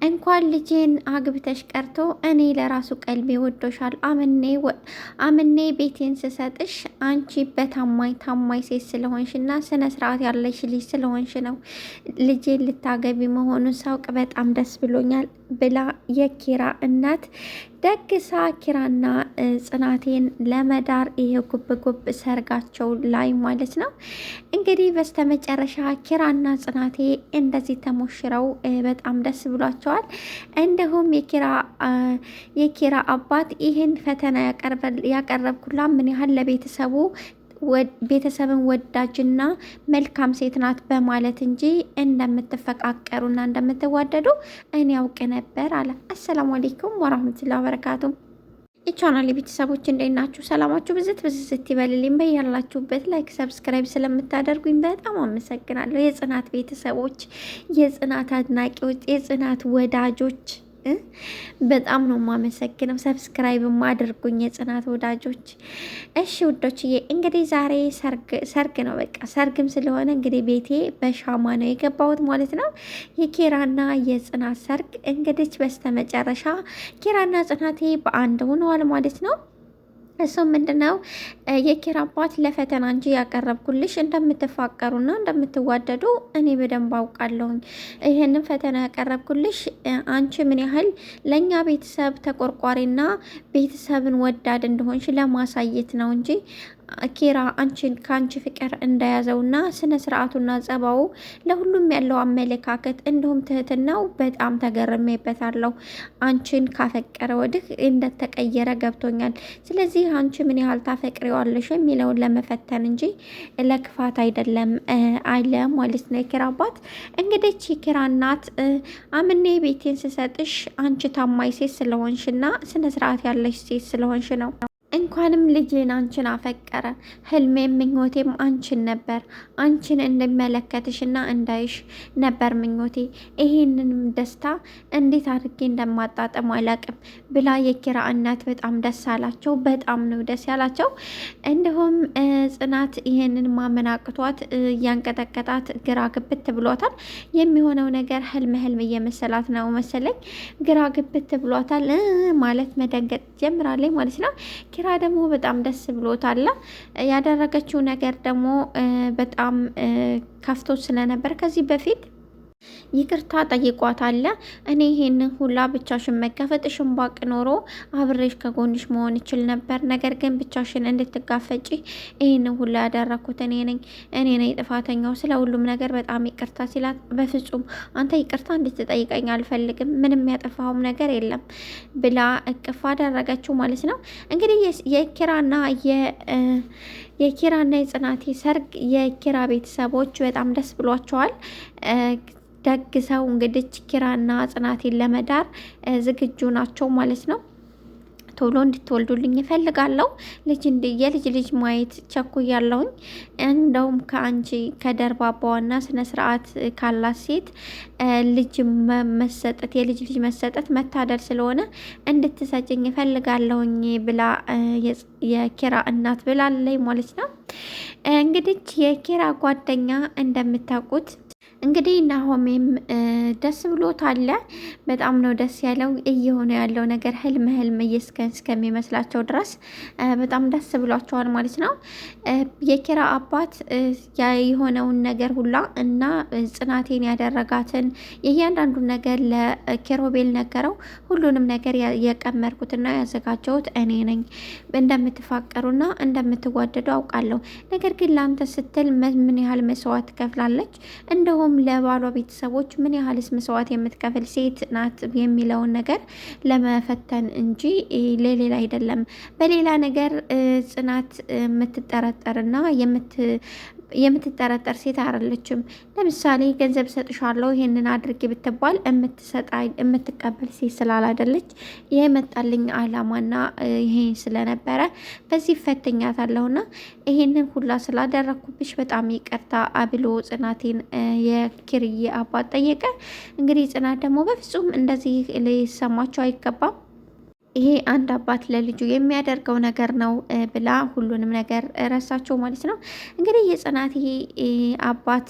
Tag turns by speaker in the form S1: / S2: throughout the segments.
S1: እንኳን ልጄን አግብተሽ ቀርቶ እኔ ለራሱ ቀልቤ ወዶሻል። አምኔ ቤቴን ስሰጥሽ አንቺ ታማኝ ሴት ስለሆንሽና ስነ ስርዓት ያለሽ ልጅ ስለሆንሽ ነው ልጄን ልታገቢ መሆኑን ሳውቅ በጣም ደስ ብሎኛል ብላ የኪራ እናት ደግሳ ኪራና ጽናቴን ለመዳር ይሄ ጉብ ሰርጋቸው ላይ ማለት ነው። እንግዲህ በስተመጨረሻ ኪራና ጽናቴ እንደዚህ ተሞሽረው በጣም ደስ ብሏቸዋል። እንዲሁም የኪራ አባት ይህን ፈተና ያቀረብኩላ ምን ያህል ለቤተሰቡ ቤተሰብን ወዳጅና መልካም ሴት ናት በማለት እንጂ እንደምትፈቃቀሩና እንደምትዋደዱ እኔ ያውቅ ነበር አለ። አሰላሙ አለይኩም ወራህመቱላሂ ወበረካቱ። የቻናል ቤተሰቦች እንዴት ናችሁ? ሰላማችሁ ብዝት ይበልልኝ በያላችሁበት። ላይክ ሰብስክራይብ ስለምታደርጉኝ በጣም አመሰግናለሁ። የጽናት ቤተሰቦች፣ የጽናት አድናቂዎች፣ የጽናት ወዳጆች በጣም ነው የማመሰግነው። ሰብስክራይብ አድርጉኝ የጽናት ወዳጆች። እሺ ውዶችዬ፣ እንግዲህ ዛሬ ሰርግ ነው። በቃ ሰርግም ስለሆነ እንግዲህ ቤቴ በሻማ ነው የገባሁት ማለት ነው። የኪራና የጽናት ሰርግ እንግዲህ በስተመጨረሻ ኪራና ጽናቴ በአንድ ሆነዋል ማለት ነው። እሱም ምንድነው የኪራ አባት ለፈተና እንጂ ያቀረብኩልሽ እንደምትፋቀሩና እንደምትዋደዱ እኔ በደንብ አውቃለሁኝ። ይህንን ፈተና ያቀረብኩልሽ አንቺ ምን ያህል ለእኛ ቤተሰብ ተቆርቋሪና ቤተሰብን ወዳድ እንደሆንሽ ለማሳየት ነው እንጂ ኪራ ከአንቺ ፍቅር እንደያዘውና ስነ ስርዓቱና ጸባው ለሁሉም ያለው አመለካከት እንዲሁም ትህትናው በጣም ተገርሜበታለሁ። አንቺን ካፈቀረ ወዲህ እንደተቀየረ ገብቶኛል። ስለዚህ አንቺ ምን ያህል ታፈቅሪዋለሽ የሚለውን ለመፈተን እንጂ ለክፋት አይደለም አለ ማለት ነው የኪራ አባት። እንግዲህ የኪራ እናት አምኔ ቤቴን ስሰጥሽ አንቺ ታማኝ ሴት ስለሆንሽና ስነ ስርዓት ያለሽ ሴት ስለሆንሽ ነው። እንኳንም ልጄን አንቺን አፈቀረ። ህልሜም ምኞቴም አንቺን ነበር። አንቺን እንድመለከትሽና እንዳይሽ ነበር ምኞቴ። ይሄንንም ደስታ እንዴት አድርጌ እንደማጣጥም አላቅም ብላ የኪራ እናት በጣም ደስ አላቸው። በጣም ነው ደስ ያላቸው። እንዲሁም ጽናት ይሄንን ማመናቅቷት እያንቀጠቀጣት ግራ ግብት ብሏታል። የሚሆነው ነገር ህልም እየመሰላት ነው መሰለኝ። ግራ ግብት ብሏታል ማለት መደንገጥ ጀምራለች ማለት ነው። ኪራ ደግሞ በጣም ደስ ብሎታል። ያደረገችው ነገር ደግሞ በጣም ከፍቶ ስለነበር ከዚህ በፊት ይቅርታ ጠይቋታል። እኔ ይሄንን ሁላ ብቻሽን መጋፈጥሽን ባቅ ኖሮ አብሬሽ ከጎንሽ መሆን ይችል ነበር። ነገር ግን ብቻሽን እንድትጋፈጪ ይሄንን ሁላ ያደረኩት እኔ ነኝ ጥፋተኛው። ስለ ሁሉም ነገር በጣም ይቅርታ ሲላት፣ በፍጹም አንተ ይቅርታ እንድትጠይቀኝ አልፈልግም፣ ምንም ያጠፋውም ነገር የለም ብላ እቅፍ አደረገችው ማለት ነው። እንግዲህ የኪራና የጽናቴ ሰርግ የኪራ ቤተሰቦች በጣም ደስ ብሏቸዋል። ደግ ሰው እንግዲህ ኪራና ጽናቴን ለመዳር ዝግጁ ናቸው ማለት ነው። ቶሎ እንድትወልዱልኝ ይፈልጋለሁ። የልጅ ልጅ ማየት ቸኩያለሁኝ። እንደውም ከአንቺ ከደርባባዋና ስነ ስርዓት ካላት ሴት የልጅ ልጅ መሰጠት መታደል ስለሆነ እንድትሰጭኝ ይፈልጋለሁኝ ብላ የኪራ እናት ብላለች ማለት ነው። እንግዲህ የኪራ ጓደኛ እንደምታውቁት እንግዲህ ናሆሜም ደስ ብሎታል። በጣም ነው ደስ ያለው። እየሆነ ያለው ነገር ህልም እስከሚመስላቸው ድረስ በጣም ደስ ብሏቸዋል ማለት ነው። የኪራ አባት የሆነውን ነገር ሁላ እና ጽናቴን ያደረጋትን የእያንዳንዱን ነገር ለኪሮቤል ነገረው። ሁሉንም ነገር የቀመርኩትና ያዘጋጀሁት እኔ ነኝ። እንደምትፋቀሩና እንደምትዋደዱ አውቃለሁ። ነገር ግን ለአንተ ስትል ምን ያህል መስዋዕት ትከፍላለች እንደውም ለባሏ ቤተሰቦች ምን ያህልስ መስዋዕት የምትከፍል ሴት ናት የሚለውን ነገር ለመፈተን እንጂ ለሌላ አይደለም። በሌላ ነገር ጽናት የምትጠረጠርና የምትጠረጠር ሴት አይደለችም። ለምሳሌ ገንዘብ ሰጥሻለሁ ይሄንን አድርጌ ብትባል የምትቀበል ሴት ስላላደለች የመጣልኝ አላማና ይሄን ስለነበረ በዚህ ፈተኛታለሁና ይሄንን ሁላ ስላደረኩብሽ በጣም ይቅርታ አብሎ ጽናቴን የኪርዬ አባት ጠየቀ። እንግዲህ ጽናት ደግሞ በፍጹም እንደዚህ ሊሰማቸው አይገባም፣ ይሄ አንድ አባት ለልጁ የሚያደርገው ነገር ነው ብላ ሁሉንም ነገር ረሳቸው ማለት ነው። እንግዲህ የጽናት አባት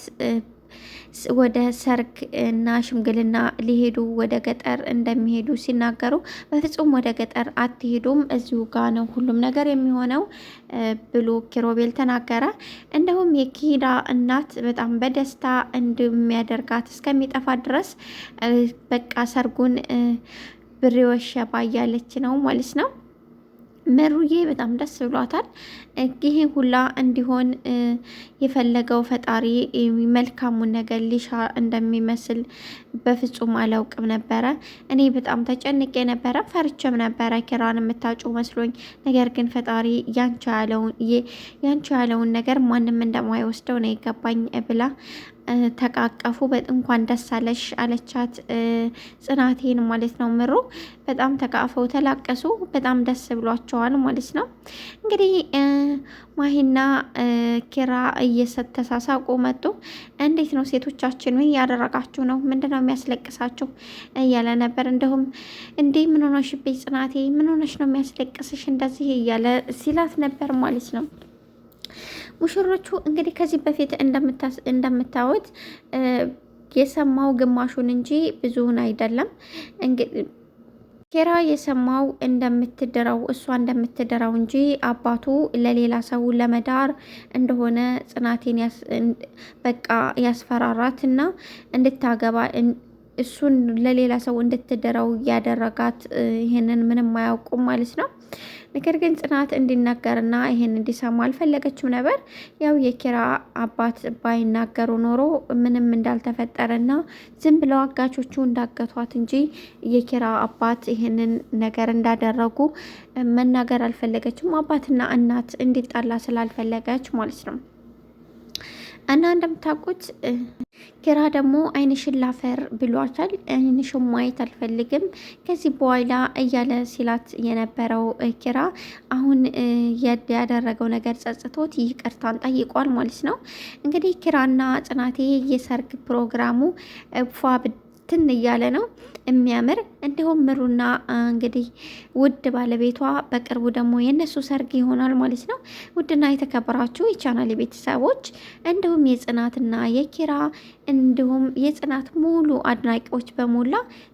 S1: ወደ ሰርግ እና ሽምግልና ሊሄዱ ወደ ገጠር እንደሚሄዱ ሲናገሩ በፍጹም ወደ ገጠር አትሄዱም፣ እዚሁ ጋ ነው ሁሉም ነገር የሚሆነው ብሎ ኪሮቤል ተናገረ። እንደውም የኪራ እናት በጣም በደስታ እንደሚያደርጋት እስከሚጠፋ ድረስ በቃ ሰርጉን ብሬ ወሸባ እያለች ነው ማለት ነው። መሩዬ በጣም ደስ ብሏታል። ይሄ ሁላ እንዲሆን የፈለገው ፈጣሪ መልካሙን ነገር ሊሻ እንደሚመስል በፍጹም አላውቅም ነበረ። እኔ በጣም ተጨንቄ ነበረ፣ ፈርቼም ነበረ ኪራን የምታጩ መስሎኝ። ነገር ግን ፈጣሪ ያንቺ ያለውን ነገር ማንም እንደማይወስደው ነው የገባኝ ብላ ተቃቀፉ። እንኳን ደስ አለሽ አለቻት ጽናቴን ማለት ነው። ምሩ በጣም ተቃፈው ተላቀሱ። በጣም ደስ ብሏቸዋል ማለት ነው። እንግዲህ ማሂና ኪራ እየተሳሳቁ መጡ። እንዴት ነው ሴቶቻችን ምን ያደረጋችሁ ነው? ምንድነው የሚያስለቅሳችሁ እያለ ነበር። እንደውም እንዴ ምን ሆነሽብኝ ጽናቴ፣ ምን ሆነሽ ነው የሚያስለቅስሽ እንደዚህ እያለ ሲላት ነበር ማለት ነው። ሙሽሮቹ እንግዲህ ከዚህ በፊት እንደምታዩት የሰማው ግማሹን እንጂ ብዙውን አይደለም። እንግዲህ ኪራ የሰማው እንደምትድረው እሷ እንደምትድረው እንጂ አባቱ ለሌላ ሰው ለመዳር እንደሆነ ጽናቴን በቃ ያስፈራራት እና እንድታገባ እሱን ለሌላ ሰው እንድትድረው ያደረጋት ይሄንን ምንም አያውቁም ማለት ነው። ነገር ግን ጽናት እንዲናገርና ይሄን እንዲሰማ አልፈለገችም ነበር። ያው የኪራ አባት ባይናገሩ ኖሮ ምንም እንዳልተፈጠረና ዝም ብለው አጋቾቹ እንዳገቷት እንጂ የኪራ አባት ይሄንን ነገር እንዳደረጉ መናገር አልፈለገችም። አባትና እናት እንዲጣላ ስላልፈለገች ማለት ነው። እና እንደምታውቁት ኪራ ደግሞ አይንሽን ላፈር ብሏታል። አይንሽን ማየት አልፈልግም ከዚህ በኋላ እያለ ሲላት የነበረው ኪራ አሁን ያደረገው ነገር ጸጽቶት ይቅርታን ጠይቋል ማለት ነው። እንግዲህ ኪራና ጽናቴ የሰርግ ፕሮግራሙ ትን እያለ ነው የሚያምር። እንዲሁም ምሩና እንግዲህ ውድ ባለቤቷ በቅርቡ ደግሞ የነሱ ሰርግ ይሆናል ማለት ነው። ውድና የተከበራችሁ የቻናል ቤተሰቦች እንዲሁም የጽናትና የኪራ እንዲሁም የጽናት ሙሉ አድናቂዎች በሞላ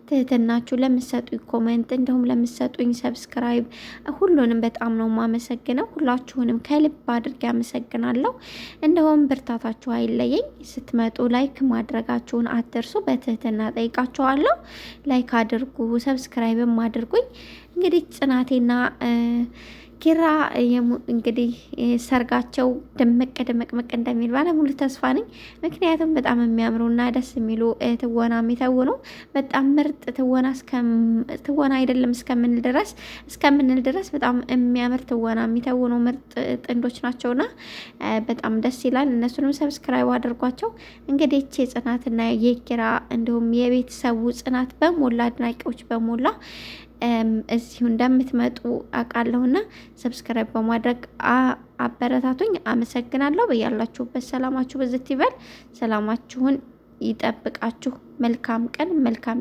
S1: ትህትናችሁ ለምትሰጡኝ ኮሜንት እንዲሁም ለምትሰጡኝ ሰብስክራይብ ሁሉንም በጣም ነው ማመሰግነው። ሁላችሁንም ከልብ አድርጌ አመሰግናለሁ። እንዲሁም ብርታታችሁ አይለየኝ። ስትመጡ ላይክ ማድረጋችሁን አትርሱ። በትህትና ጠይቃችኋለሁ። ላይክ አድርጉ፣ ሰብስክራይብም አድርጉኝ። እንግዲህ ጽናቴና ኪራ እንግዲህ ሰርጋቸው ድምቅ እንደሚል ባለሙሉ ተስፋ ነኝ። ምክንያቱም በጣም የሚያምሩና ደስ የሚሉ ትወና የሚተውኑ በጣም ምርጥ ትወና አይደለም እስከምንል ድረስ በጣም የሚያምር ትወና የሚተውኑ ምርጥ ጥንዶች ናቸውና በጣም ደስ ይላል። እነሱንም ሰብስክራይብ አድርጓቸው። እንግዲህ የጽናትና የኪራ እንዲሁም የቤተሰቡ ጽናት በሞላ አድናቂዎች በሞላ እዚሁ እንደምትመጡ አውቃለሁና ሰብስክራይብ በማድረግ አበረታቱኝ። አመሰግናለሁ። በያላችሁበት ሰላማችሁ ብዝት ይበል። ሰላማችሁን ይጠብቃችሁ። መልካም ቀን፣ መልካም